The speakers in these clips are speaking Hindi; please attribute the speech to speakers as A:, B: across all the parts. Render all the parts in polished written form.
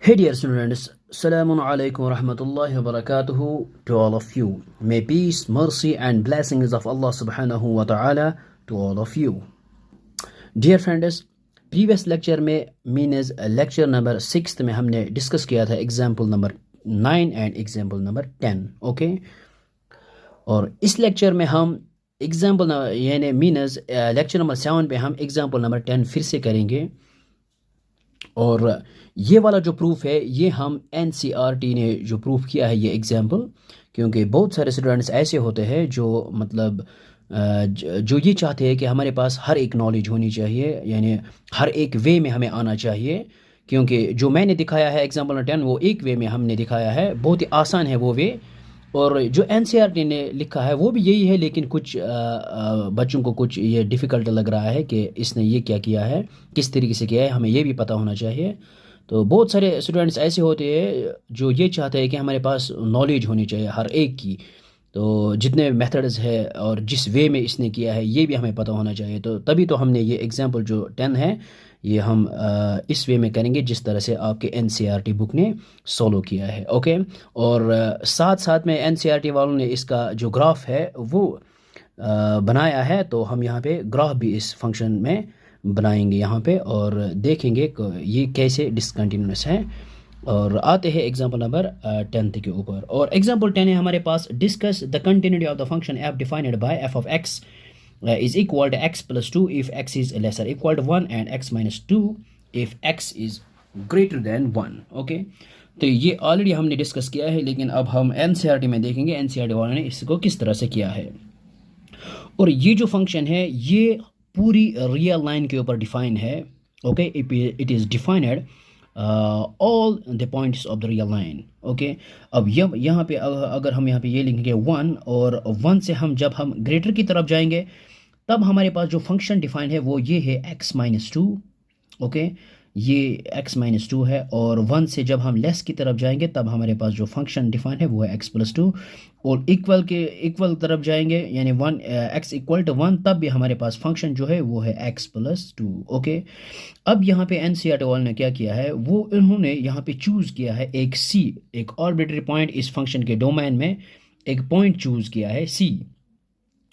A: Hey dear students, Assalamu alaikum wa rahmatullahi wa barakatuhu to all of you. May peace, mercy and blessings of Allah subhanahu wa ta'ala to all of you. Dear friends, previous lecture में means lecture number 6 में हमने discuss किया था example number 9 and example number 10. Okay? और इस lecture में हम example यानी means lecture number 7 पे हम example number 10 फिर से करेंगे. और ये वाला जो प्रूफ है ये हम NCERT ने जो प्रूफ किया है ये एग्जाम्पल, क्योंकि बहुत सारे स्टूडेंट्स ऐसे होते हैं जो मतलब जो ये चाहते हैं कि हमारे पास हर एक नॉलेज होनी चाहिए, यानी हर एक वे में हमें आना चाहिए. क्योंकि जो मैंने दिखाया है एग्जाम्पल नंबर 10 वो एक वे में हमने दिखाया है, बहुत ही आसान है वो वे. और जो NCERT ने लिखा है वो भी यही है, लेकिन कुछ बच्चों को कुछ ये डिफ़िकल्ट लग रहा है कि इसने ये क्या किया है, किस तरीके से किया है, हमें ये भी पता होना चाहिए. तो बहुत सारे स्टूडेंट्स ऐसे होते हैं जो ये चाहते हैं कि हमारे पास नॉलेज होनी चाहिए हर एक की. तो जितने मेथड्स है और जिस वे में इसने किया है ये भी हमें पता होना चाहिए. तो तभी तो हमने ये एग्जांपल जो 10 है ये हम इस वे में करेंगे जिस तरह से आपके NCERT बुक ने सॉल्व किया है. ओके. और साथ साथ में NCERT वालों ने इसका जो ग्राफ है वो बनाया है, तो हम यहाँ पे ग्राफ भी इस फंक्शन में बनाएंगे यहाँ पे और देखेंगे ये कैसे डिसकंटिन्यूस है. और आते हैं एग्जांपल नंबर 10 के ऊपर. और एग्जांपल 10 है हमारे पास, discuss the continuity of the function f defined by f of x is equal to x plus 2 if x is lesser equal to 1 and x minus 2 if x is greater than 1. Okay. तो ये ऑलरेडी हमने डिस्कस किया है, लेकिन अब हम NCERT में देखेंगे NCERT वालों ने इसको किस तरह से किया है. और ये जो फंक्शन है ये पूरी रियल लाइन के ऊपर डिफाइन है. Okay. It is defined all the points of the real line. Okay. अब यहाँ पे अगर हम यहाँ पे ये लिखेंगे 1 और 1 से हम जब हम ग्रेटर की तरफ जाएंगे तब हमारे पास जो फंक्शन डिफाइन है वो ये है x माइनस 2. ओके. ये x माइनस 2 है. और 1 से जब हम लेस की तरफ जाएंगे तब हमारे पास जो फंक्शन डिफाइन है वो है x प्लस 2. और इक्वल तरफ जाएंगे यानी x इक्वल टू 1 तब भी हमारे पास फंक्शन जो है वो है x प्लस 2. ओके. अब यहाँ पे NCERT वालों ने क्या किया है, वो इन्होंने यहाँ पे चूज़ किया है एक c, एक आर्बिट्री पॉइंट इस फंक्शन के डोमेन में एक पॉइंट चूज़ किया है c.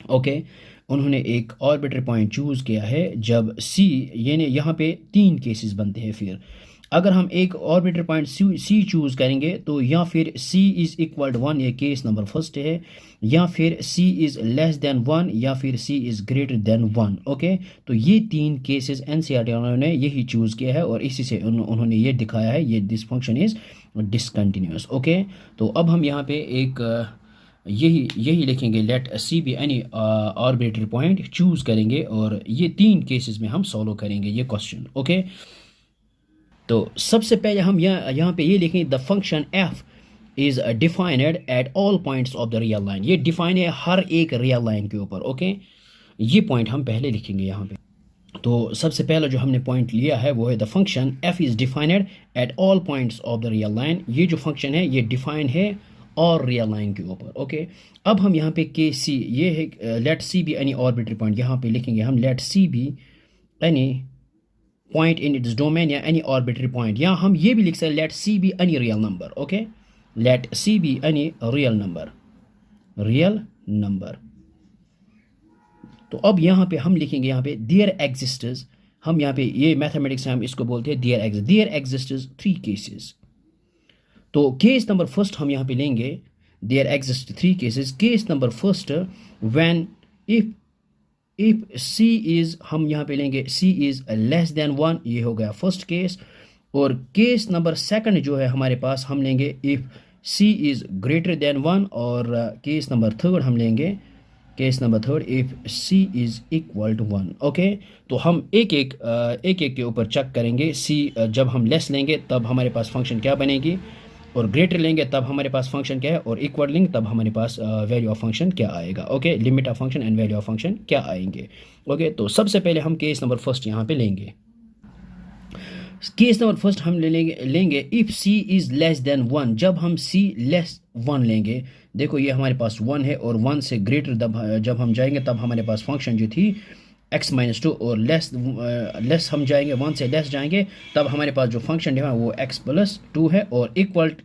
A: ओके. उन्होंने एक आर्बिट्री पॉइंट चूज़ किया है जब c, यानी यहाँ पे 3 केसेस बनते हैं. फिर अगर हम एक आर्बिट्री पॉइंट c चूज़ करेंगे तो या फिर c इज़ इक्वल टू 1, ये केस नंबर फर्स्ट है, या फिर c इज़ लेस देन 1, या फिर c is greater than 1. Okay. तो ये 3 केसेस NCERT उन्होंने यही चूज़ किया है और इसी से उन्होंने ये दिखाया है ये this function is discontinuous. Okay. तो अब हम यहाँ पे एक यही लिखेंगे, let c be any arbitrary point choose करेंगे और ये 3 केसेस में हम सॉल्व करेंगे ये क्वेश्चन. ओके. तो सबसे पहले हम यहाँ पे ये लिखेंगे the function f is defined at all points of the real line. ये डिफाइन है हर एक रियल लाइन के ऊपर. ओके. ये पॉइंट हम पहले लिखेंगे यहाँ पे. तो सबसे पहले जो हमने पॉइंट लिया है वो है the function f is defined at all points of the real line. ये जो फंक्शन है ये डिफाइंड है और रियल लाइन के ऊपर. ओके. अब हम यहाँ पे के सी, ये है let C be any arbitrary point, यहाँ पे लिखेंगे हम let C be any point in its domain या एनी आर्बिट्री पॉइंट, या हम ये भी लिख सकते हैं let C be any real number. Okay. Let C be any real number. तो अब यहाँ पे हम लिखेंगे यहाँ पे देयर एग्जिस्ट्स, हम यहाँ पे ये मैथमेटिक्स में हम इसको बोलते हैं देयर एग्जिस्ट्स 3 केसेस. तो केस नंबर फर्स्ट हम यहाँ पे लेंगे, there exist 3 cases. Case number first when if c is, हम यहाँ पे लेंगे c इज़ लेस देन 1, ये हो गया फर्स्ट केस. और केस नंबर सेकंड जो है हमारे पास हम लेंगे if c is greater than 1. और केस नंबर थर्ड हम लेंगे, case number third if c is equal to 1. Okay. तो हम एक एक के ऊपर चेक करेंगे. c जब हम लेस लेंगे तब हमारे पास फंक्शन क्या बनेगी, और ग्रेटर लेंगे तब हमारे पास फंक्शन क्या है, और इक्वल लेंगे तब हमारे पास वैल्यू ऑफ फंक्शन क्या आएगा. Okay. Limit of function and value of function क्या आएंगे. ओके. तो सबसे पहले हम केस नंबर फर्स्ट यहाँ पे लेंगे. केस नंबर फर्स्ट हम लेंगे if c is less than 1. जब हम c लेस 1 लेंगे, देखो ये हमारे पास 1 है और 1 से ग्रेटर जब हम जाएंगे तब हमारे पास फंक्शन जो थी एक्स माइनस टू और लेस हम जाएंगे, 1 से लेस जाएंगे, तब हमारे पास जो फंक्शन है वो एक्स प्लस टू है, और इक्वल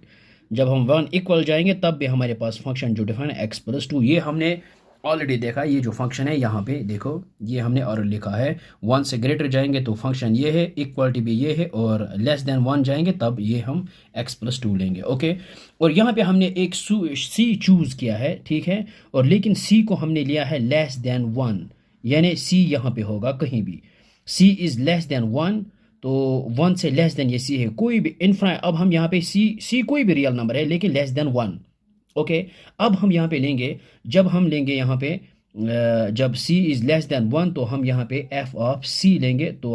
A: जब हम 1 इक्वल जाएंगे तब भी हमारे पास फंक्शन जो डिफाइन है एक्स प्लस टू। ये हमने ऑलरेडी देखा, ये जो फंक्शन है यहाँ पे देखो, ये हमने और लिखा है 1 से ग्रेटर जाएंगे तो फंक्शन ये है, इक्वलिटी भी ये है, और लेस देन 1 जाएंगे तब ये हम एक्स प्लस टू लेंगे। ओके, और यहाँ पे हमने एक सी चूज़ किया है, ठीक है, और लेकिन सी को हमने लिया है लेस देन 1, यानी सी यहाँ पे होगा कहीं भी, सी इज़ लेस देन 1, तो 1 से लेस देन ये सी है, कोई भी इनफाइनाइट, अब हम यहाँ पे सी कोई भी रियल नंबर है लेकिन लेस देन 1। ओके, अब हम यहाँ पे लेंगे, जब हम लेंगे यहाँ पे जब c इज़ लेस देन 1 तो हम यहाँ पे f ऑफ c लेंगे, तो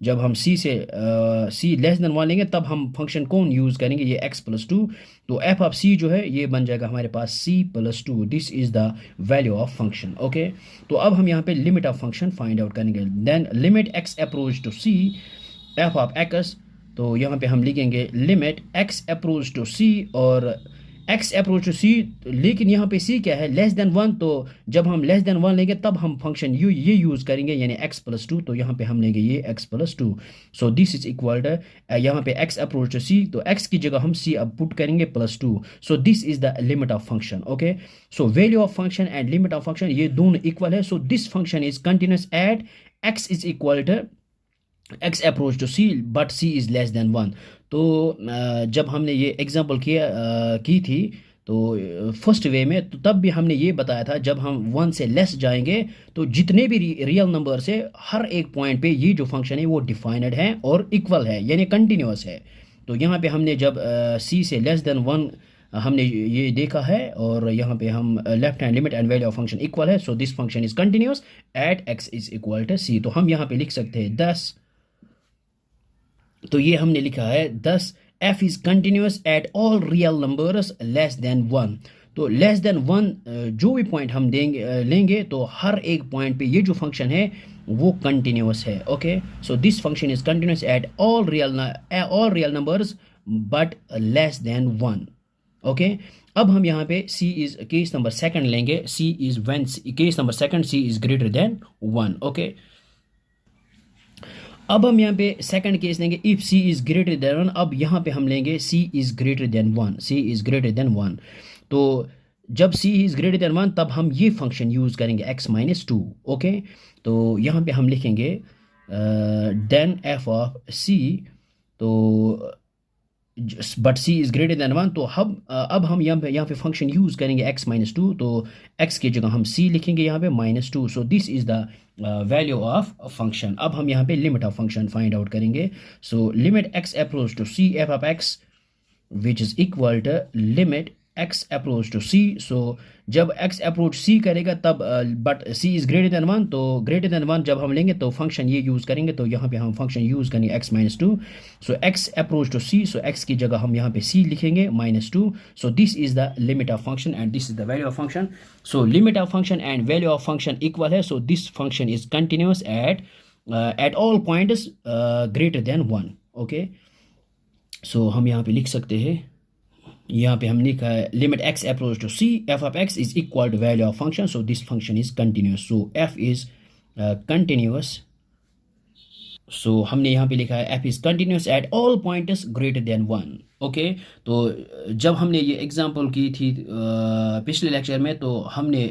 A: जब हम c से c लेस देन 1 लेंगे तब हम फंक्शन कौन यूज़ करेंगे, ये x प्लस टू, तो f ऑफ c जो है ये बन जाएगा हमारे पास c plus two, this is the value of function. Okay, तो अब हम यहाँ पे limit of function find out करेंगे, then limit x approach to c f of x, तो यहाँ पे हम लिखेंगे limit x approach to c और x अप्रोच टू c, लेकिन यहाँ पे c क्या है, लेस देन 1, तो जब हम लेस देन 1 लेंगे तब हम फंक्शन ये यूज़ करेंगे, यानी x प्लस टू, तो यहाँ पे हम लेंगे ये x plus two, so this is equal to यहाँ पे x अप्रोच टू c, तो x की जगह हम c अब पुट करेंगे plus two, so this is the limit of function. Okay, so value of function and limit of function ये दोनों इक्वल है, so this function is continuous at x is equal to x approach to c but c is less than 1। तो जब हमने ये एग्जांपल की थी तो फर्स्ट वे में, तो तब भी हमने ये बताया था जब हम 1 से लेस जाएंगे तो जितने भी रियल नंबर से हर एक पॉइंट पे ये जो फंक्शन है वो डिफाइंड है और इक्वल है, यानी कंटिन्यूस है। तो यहाँ पे हमने जब c से लेस देन 1 हमने ये देखा है, और यहाँ पे हम left hand limit and value of function equal है, so this function is continuous at x is equal to c। तो हम यहाँ पे लिख सकते हैं 10, तो ये हमने लिखा है 10 f is continuous at all real numbers less than 1। तो लेस देन 1 जो भी पॉइंट हम लेंगे तो हर एक पॉइंट पे ये जो फंक्शन है वो कंटिन्यूस है। Okay, so this function is continuous at all real numbers but less than 1। Okay, अब हम यहाँ पे c is case number second लेंगे, c is when case number second c is greater than 1। Okay, अब हम यहाँ पे सेकंड केस लेंगे, if c is greater than 1, अब यहाँ पे हम लेंगे c is greater than 1, c is greater than 1। तो जब c इज ग्रेटर देन 1 तब हम ये फंक्शन यूज़ करेंगे x माइनस टू। ओके, तो यहाँ पे हम लिखेंगे देन f ऑफ c, तो but c is greater than 1, तो अब हम यहाँ पे फंक्शन यूज़ करेंगे x माइनस टू, तो x की जगह हम c लिखेंगे यहाँ पे minus two, so this is the value of function. अब हम यहाँ पे limit of function find out करेंगे, सो limit x approach to c f of x which is equal to limit x approach to c। So जब x अप्रोच c करेगा तब but c is greater than 1, तो ग्रेटर देन 1 जब हम लेंगे तो फंक्शन ये यूज़ करेंगे, तो यहाँ पे हम फंक्शन यूज़ करेंगे x minus two, so x approach to c, so x की जगह हम यहाँ पे c लिखेंगे minus two, so this is the limit of function and this is the value of function. So limit of function and value of function equal है, so this function is continuous at all points greater than 1। Okay, so हम यहाँ पे लिख सकते हैं, यहाँ पे हम लिखा है limit x approach to c f of x is equal to value of function, so this function is continuous, so f is continuous, so हमने यहाँ पे लिखा है f is continuous at all points greater than 1। Okay, तो जब हमने ये एग्जांपल की थी पिछले लेक्चर में, तो हमने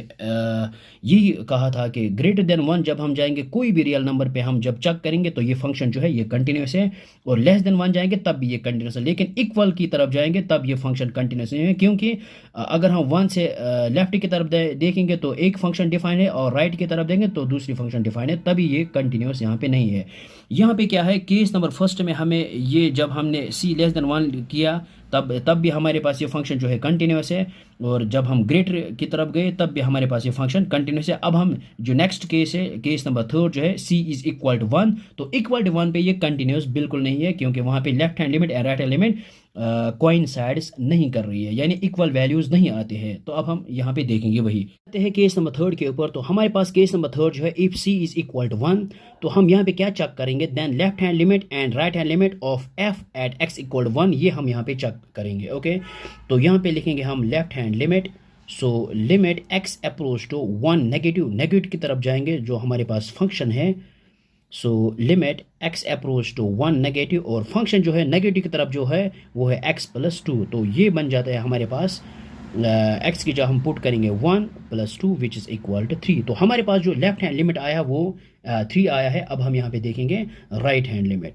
A: यही कहा था कि ग्रेटर देन 1 जब हम जाएंगे कोई भी रियल नंबर पे हम जब चेक करेंगे तो ये फंक्शन जो है ये कंटिन्यूस है, और लेस देन 1 जाएंगे तब भी ये कंटिन्यूस है, लेकिन इक्वल की तरफ जाएंगे तब ये फंक्शन कंटिन्यूस नहीं है, क्योंकि अगर हम 1 से लेफ्ट की तरफ देखेंगे तो एक फंक्शन डिफाइन है और राइट की तरफ देंगे तो दूसरी फंक्शन डिफाइन है, तभी ये कंटिन्यूस यहाँ पे नहीं है। यहाँ पे क्या है, केस नंबर फर्स्ट में हमें ये जब हमने c लेस देन 1 किया तब भी हमारे पास ये फंक्शन जो है कंटिन्यूस है, और जब हम ग्रेटर की तरफ गए तब भी हमारे पास ये फंक्शन कंटिन्यूस है। अब हम जो नेक्स्ट केस है, केस नंबर थर्ड जो है c इज इक्वल टू 1, तो इक्वल टू 1 पे ये कंटिन्यूस बिल्कुल नहीं है, क्योंकि वहाँ पे left hand limit and right hand limit coincides नहीं कर रही है, यानी इक्वल वैल्यूज नहीं आते हैं। तो अब हम यहाँ पे देखेंगे वही आते हैं केस नंबर थर्ड के ऊपर। तो हमारे पास केस नंबर थर्ड जो है, if c is equal to 1, तो हम यहाँ पे क्या चेक करेंगे, then left hand limit and right hand limit of f at x equal to 1, ये हम यहाँ पे चेक करेंगे। ओके, तो यहाँ पे लिखेंगे हम left hand limit so limit x approach to 1 negative की तरफ जाएंगे जो हमारे पास फंक्शन है। So limit x approach to 1 negative, और फंक्शन जो है नेगेटिव की तरफ जो है वो है x प्लस 2। तो ये बन जाता है हमारे पास x की जगह हम पुट करेंगे 1 plus 2 which is equal to 3। तो हमारे पास जो लेफ्ट हैंड लिमिट आया वो 3 आया है। अब हम यहाँ पे देखेंगे right hand limit.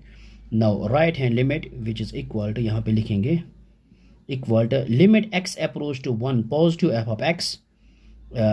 A: Now right hand limit which is equal to, यहाँ पे लिखेंगे equal to limit x approach to 1 positive f of x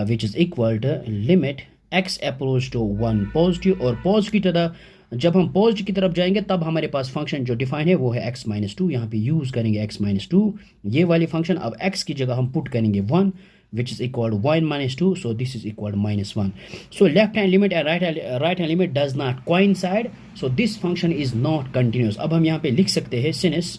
A: which is equal to limit x approach to 1 positive, और पॉजिटिव की तरह जब हम पॉजिटिव की तरफ जाएंगे तब हमारे पास फंक्शन जो डिफाइन है वो है x माइनस 2। यहाँ पे यूज़ करेंगे x माइनस 2 ये वाली फंक्शन। अब x की जगह हम पुट करेंगे 1 which is equal to 1 minus 2, so this is equal to minus 1. So left hand limit and right hand limit does not coincide, so this function is not continuous. अब हम यहाँ पे लिख सकते हैं sinus,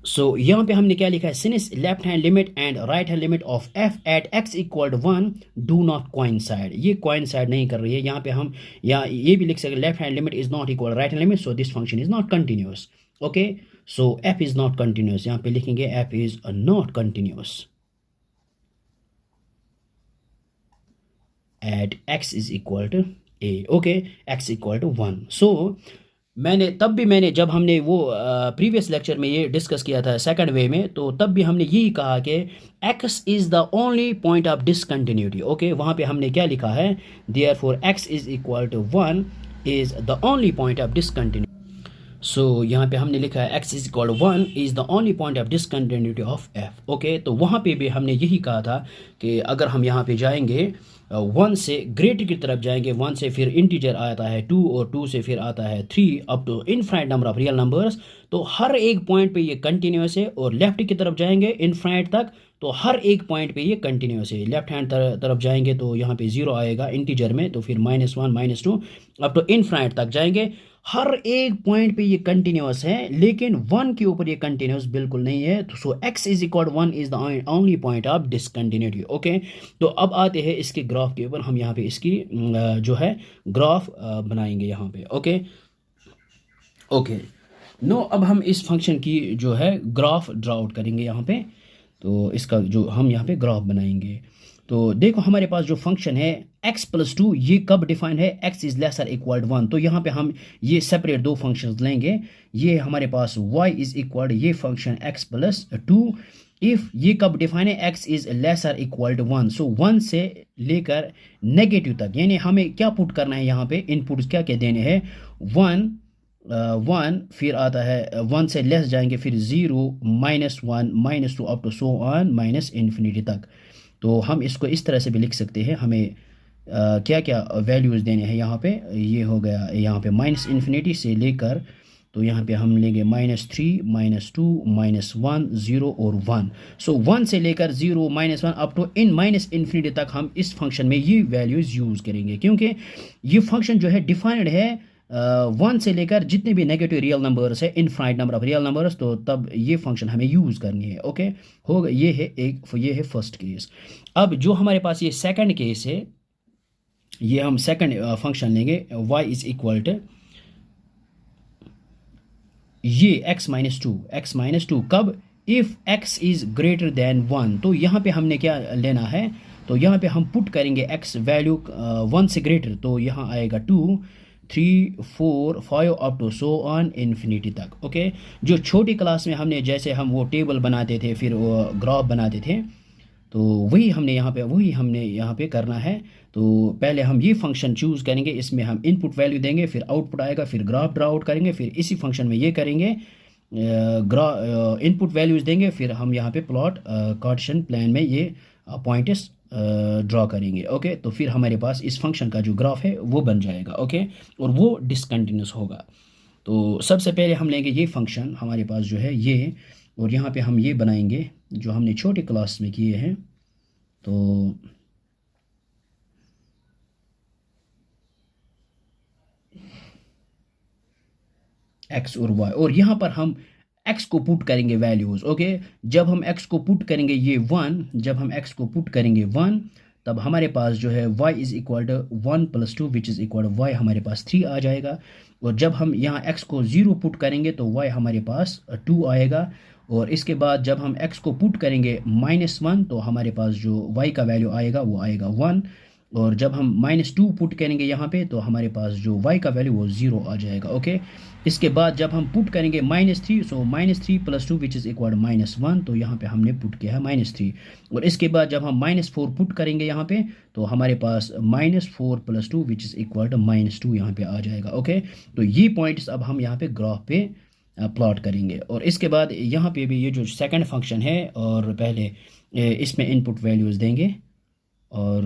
A: so यहाँ पे हमने क्या लिखा है, sinus left hand limit and right hand limit of f at x equal to 1 do not coincide. ये coincide नहीं कर रही है। यहाँ पे हम ये भी लिख सकते हैं left hand limit is not equal to right hand limit, so this function is not continuous. Okay, so f is not continuous, यहाँ पे लिखेंगे f is not continuous at x is equal to a. Okay, x equal to 1. so मैंने जब हमने वो प्रीवियस लेक्चर में ये डिस्कस किया था सेकंड वे में, तो तब भी हमने यही कहा कि x is the only point of discontinuity. Okay, वहाँ पे हमने क्या लिखा है, therefore x is equal to 1 is the only point of discontinuity. So यहाँ पे हमने लिखा है x is equal to 1 is the only point of discontinuity of f। Okay, तो वहाँ पे भी हमने यही कहा था कि अगर हम यहाँ पे जाएंगे 1 से ग्रेटर की तरफ जाएंगे, 1 से फिर इंटीजर आता है 2, और 2 से फिर आता है 3 up to infinite number of real numbers, तो हर एक पॉइंट पे ये कंटिन्यूस है। और लेफ्ट की तरफ जाएंगे इनफाइनाइट तक, तो हर एक पॉइंट पे ये कंटिन्यूस है। लेफ्ट हैंड तरफ जाएंगे तो यहाँ पे 0 आएगा इंटीजर में, तो फिर -1 -2 अप टू इनफाइनाइट तक जाएंगे, हर एक पॉइंट पे ये कंटिन्यूस है, लेकिन 1 के ऊपर ये कंटिन्यूस बिल्कुल नहीं है। तो so x is equal to 1 is the only point of discontinuity. Okay, तो अब आते हैं इसके ग्राफ के ऊपर। हम यहाँ पे इसकी जो है ग्राफ बनाएंगे यहाँ पे। ओके नो, अब हम इस फंक्शन की जो है ग्राफ ड्रा आउट करेंगे यहाँ पे। तो इसका जो हम यहाँ पे ग्राफ बनाएंगे, तो देखो हमारे पास जो फंक्शन है x प्लस 2, ये कब डिफाइन है, x is lesser equal to 1। तो यहाँ पे हम ये सेपरेट दो फंक्शंस लेंगे। ये हमारे पास y इज इक्वल, ये फंक्शन x प्लस 2 इफ ये कब डिफाइन है, x is lesser equal to 1। So 1 से लेकर नेगेटिव तक, यानी हमें क्या पुट करना है यहाँ पे, इनपुट क्या क्या देने हैं, 1 फिर आता है 1 से लेस जाएंगे, फिर 0 -1 -2 up to so on minus infinity तक। तो हम इसको इस तरह से भी लिख सकते हैं, हमें क्या क्या वैल्यूज़ देने हैं यहाँ पे। ये हो गया यहाँ पे -इन्फिनिटी से लेकर, तो यहाँ पे हम लेंगे -3 -2 -1 0 और 1। सो 1 से लेकर 0 -1 अप टू -इन्फिनिटी तक हम इस फंक्शन में ये वैल्यूज़ यूज़ करेंगे, क्योंकि ये फंक्शन जो है डिफाइंड है 1 से लेकर जितने भी नेगेटिव रियल नंबर्स है, infinite number of real numbers, तो तब ये फंक्शन हमें यूज़ करनी है। ओके, हो गया, ये है फर्स्ट केस। अब जो हमारे पास ये सेकंड केस है, ये हम सेकंड फंक्शन लेंगे, y इज इक्वल टू ये x माइनस टू कब, if x is greater than 1। तो यहाँ पे हमने क्या लेना है, तो यहाँ पे हम पुट करेंगे x वैल्यू 1 से ग्रेटर, तो यहाँ आएगा 2 3 4 5 up to so on infinity तक। ओके, जो छोटी क्लास में हमने जैसे हम वो टेबल बनाते थे, फिर वो ग्राफ बनाते थे, तो वही हमने यहाँ पे करना है। तो पहले हम ये फंक्शन चूज़ करेंगे, इसमें हम इनपुट वैल्यू देंगे, फिर आउटपुट आएगा, फिर ग्राफ ड्रा आउट करेंगे, फिर इसी फंक्शन में ये करेंगे, इनपुट वैल्यूज़ देंगे, फिर हम यहाँ पे प्लॉट कार्टेशियन प्लान में ये पॉइंट्स ड्रॉ करेंगे। ओके, तो फिर हमारे पास इस फंक्शन का जो ग्राफ है वो बन जाएगा। ओके, और वो डिसकंटिन्यूस होगा। तो सबसे पहले हम लेंगे ये फंक्शन, हमारे पास जो है ये, और यहाँ पे हम ये बनाएंगे जो हमने छोटी क्लास में किए हैं। तो x और y, और यहाँ पर हम x को पुट करेंगे वैल्यूज़। ओके, जब हम x को पुट करेंगे ये 1, जब हम x को पुट करेंगे 1, तब हमारे पास जो है y is equal to 1 + 2 which is equal to y हमारे पास 3 आ जाएगा। और जब हम यहाँ x को 0 पुट करेंगे तो y हमारे पास 2 आएगा। और इसके बाद जब हम x को पुट करेंगे -1 तो हमारे पास जो y का वैल्यू आएगा वो आएगा 1। और जब हम -2 पुट करेंगे यहाँ पे तो हमारे पास जो y का वैल्यू वो 0 आ जाएगा। ओके, इसके बाद जब हम पुट करेंगे -3, सो -3 + 2 विच इज़ इक्वल -1, तो यहाँ पे हमने पुट किया है -3। और इसके बाद जब हम -4 पुट करेंगे यहाँ पे तो हमारे पास -4 + 2 विच इज़ इक्वल टू -2 यहाँ पे आ जाएगा। ओके, तो ये पॉइंट्स अब हम यहाँ पे ग्राफ पे प्लॉट करेंगे। और इसके बाद यहाँ पे भी ये जो सेकंड फंक्शन है और पहले इसमें इनपुट वैल्यूज़ देंगे और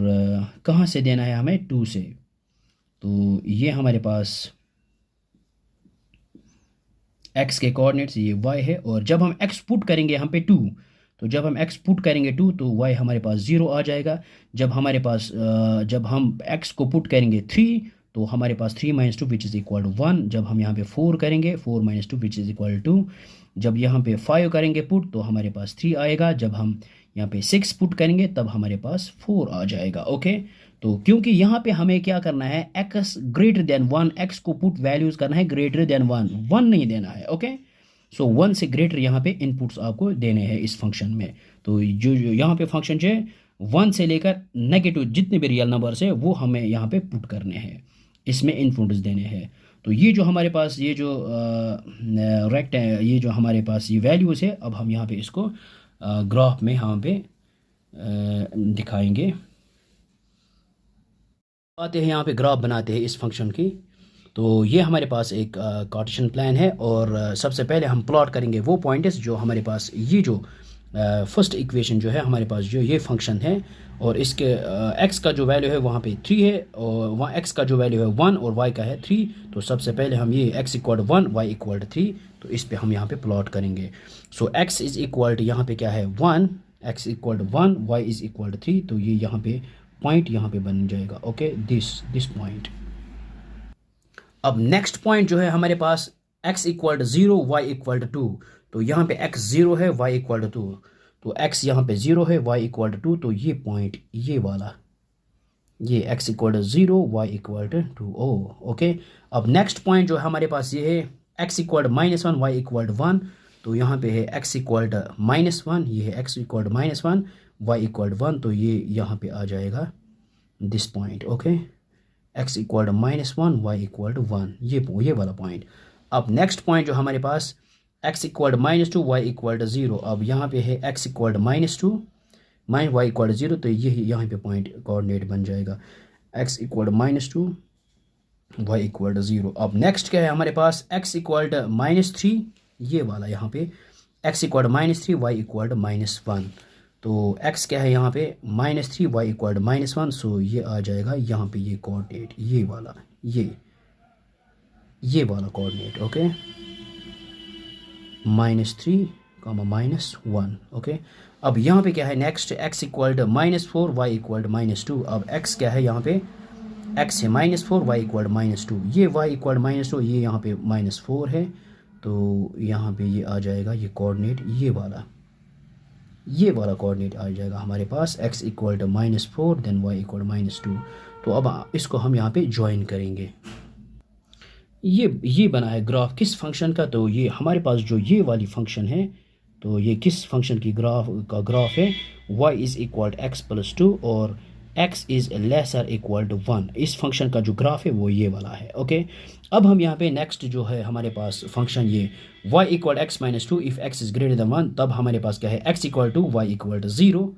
A: कहाँ से देना है हमें 2 से। तो ये हमारे पास x के कोऑर्डिनेट्स ये y है। और जब हम x पुट करेंगे यहाँ पे 2, तो जब हम x पुट करेंगे 2 तो y हमारे पास 0 आ जाएगा। जब हमारे पास जब हम x को पुट करेंगे 3 तो हमारे पास 3 - 2 विच इज़ इक्वल टू 1। जब हम यहाँ पे 4 करेंगे 4 - 2 विच इज़ इक्वल टू 2। जब यहाँ पे 5 करेंगे पुट तो हमारे पास 3 आएगा। जब हम यहाँ पे 6 पुट करेंगे तब हमारे पास 4 आ जाएगा। ओके, तो क्योंकि यहाँ पे हमें क्या करना है, x ग्रेटर देन 1, x को पुट वैल्यूज़ करना है ग्रेटर देन 1, 1 नहीं देना है। ओके, सो 1 से ग्रेटर यहाँ पे इनपुट्स आपको देने हैं इस फंक्शन में। तो जो यहाँ पे फंक्शन है 1 से लेकर नेगेटिव जितने भी रियल नंबर्स है वो हमें यहाँ पे पुट करने हैं, इसमें इनपुट्स देने हैं। तो ये जो हमारे पास ये जो ये जो हमारे पास ये वैल्यूज़ है, अब हम यहाँ पे इसको ग्राफ में यहाँ पे दिखाएंगे। आते हैं यहाँ पे ग्राफ बनाते हैं इस फंक्शन की। तो ये हमारे पास एक कार्टेशियन प्लान है और सबसे पहले हम प्लॉट करेंगे वो पॉइंट्स जो हमारे पास ये जो फर्स्ट इक्वेशन जो है हमारे पास जो ये फंक्शन है और इसके x का जो वैल्यू है वहाँ पे 3 है और वहाँ x का जो वैल्यू है 1 और y का है 3। तो सबसे पहले हम ये x = 1 y = 3, तो इस पे हम यहाँ पे प्लॉट करेंगे। So x is equal to यहाँ पे क्या है 1, x = 1 y is equal to 3। तो ये यहाँ पे पॉइंट यहाँ पे बन जाएगा। Okay, this point. अब नेक्स्ट पॉइंट जो है हमारे पास x = 0 y = 2। तो यहाँ पे x 0 है y = 2, तो x यहाँ पे 0 है y = 2। तो ये पॉइंट ये वाला ये x = 0 y = 2। ओके, अब नेक्स्ट पॉइंट जो है हमारे पास ये है x = -1 y = 1। तो यहाँ पे है x = -1, ये है x = -1 y = 1। तो ये यहाँ पे आ जाएगा this point. Okay, x = -1 y = 1, ये वाला पॉइंट। अब नेक्स्ट पॉइंट जो हमारे पास x = -2 y = 0। अब यहाँ पे है x = -2 y = 0। तो ये यहाँ पे पॉइंट कोऑर्डिनेट बन जाएगा x = -2 y = 0। अब नेक्स्ट क्या है हमारे पास x = -3, ये वाला यहाँ पे x = -3 y = -1। तो x क्या है यहाँ पे -3 y = -1। सो ये आ जाएगा यहाँ पे ये कोऑर्डिनेट ये वाला ये वाला कोऑर्डिनेट। ओके, -3, -1। ओके, अब यहाँ पे क्या है नेक्स्ट x = -4 y = -2। अब x क्या है यहाँ पे x है -4 y = -2, ये y = -2, ये यहाँ पे -4 है। तो यहाँ पे ये आ जाएगा ये कोऑर्डिनेट ये वाला कोऑर्डिनेट आ जाएगा हमारे पास x = -4 देन y = -2। तो अब इसको हम यहाँ पे ज्वाइन करेंगे। ये बना है ग्राफ किस फंक्शन का, तो ये हमारे पास जो ये वाली फंक्शन है, तो ये किस फंक्शन की ग्राफ है y is equal to x + 2 और x इज़ लेसर इक्वल टू 1। इस फंक्शन का जो ग्राफ है वो ये वाला है। ओके, अब हम यहाँ पे नेक्स्ट जो है हमारे पास फंक्शन ये y = x - 2 if x is greater than 1। तब हमारे पास क्या है x = y = 0।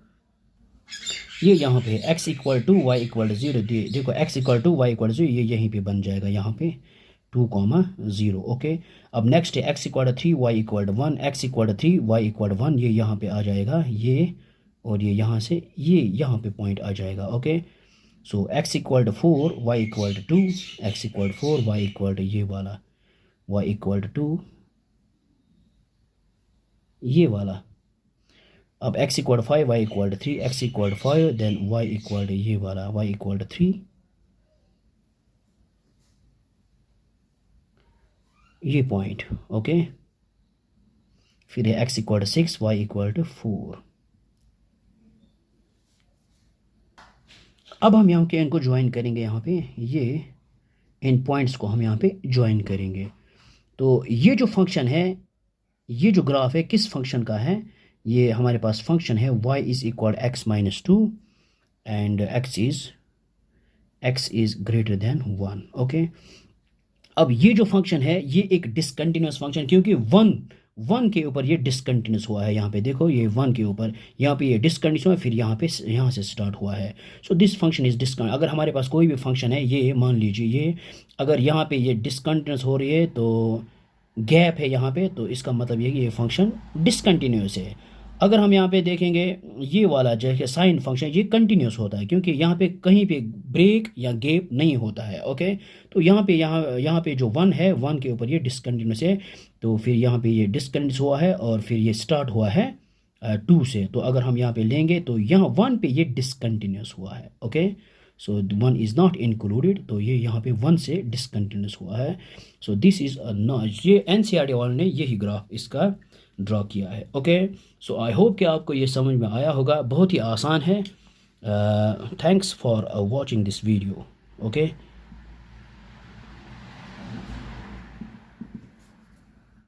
A: ये यहाँ पे x = y = 0, देखो x = y = 0, ये यहीं पे बन जाएगा यहाँ पे 2, 0। ओके, अब नेक्स्ट है x = 3 y = 1, x = 3 y = 1, ये यहाँ पे आ जाएगा ये और ये यहाँ से ये यहाँ पे पॉइंट आ जाएगा। ओके, सो x = 4 y = 2, x = 4 y = ये वाला y = 2 ये वाला। अब x = 5 y = 3, x = 5 then y = ये वाला y = 3, ये पॉइंट। ओके, फिर है x = 6 y = 4। अब हम यहाँ के इनको ज्वाइन करेंगे, यहाँ पे ये इन पॉइंट्स को हम यहाँ पे ज्वाइन करेंगे। तो ये जो फंक्शन है, ये जो ग्राफ है किस फंक्शन का है, ये हमारे पास फंक्शन है y is equal x-2 and x is greater than 1। Okay, अब ये जो फंक्शन है ये एक डिसकंटिन्यूस फंक्शन, क्योंकि वन के ऊपर ये डिसकंटिन्यूस हुआ है। यहाँ पे देखो, ये 1 के ऊपर यहाँ पे ये डिसकंटिन्यूस हुआ है, फिर यहाँ से स्टार्ट हुआ है। सो दिस फंक्शन इज डिसकंट। अगर हमारे पास कोई भी फंक्शन है, ये मान लीजिए ये अगर यहाँ पे ये डिसकंटिन्यूस हो रही है तो गैप है यहाँ पे, तो इसका मतलब ये कि ये फंक्शन डिसकंटिन्यूस है। अगर हम यहाँ पे देखेंगे ये वाला जो है साइन फंक्शन, ये कंटिन्यूस होता है, क्योंकि यहाँ पे कहीं पे ब्रेक या गैप नहीं होता है। ओके, तो यहाँ पे जो 1 है, 1 के ऊपर ये डिसकंटिन्यूस है, तो फिर यहाँ पे ये डिसकंटिन्यूस हुआ है और फिर ये स्टार्ट हुआ है 2 से। तो अगर हम यहाँ पे लेंगे तो यहाँ 1 पे ये डिसकंटिन्यूस हुआ है। Okay, so 1 is not included, तो ये यहाँ पे 1 से डिसकंटिन्यूस हुआ है। सो दिस इज़ ये एनसीईआरटी वाले ने यही ग्राफ इसका ड्रॉ किया है। ओके, सो आई होप कि आपको ये समझ में आया होगा, बहुत ही आसान है। Thanks for watching this video. Okay.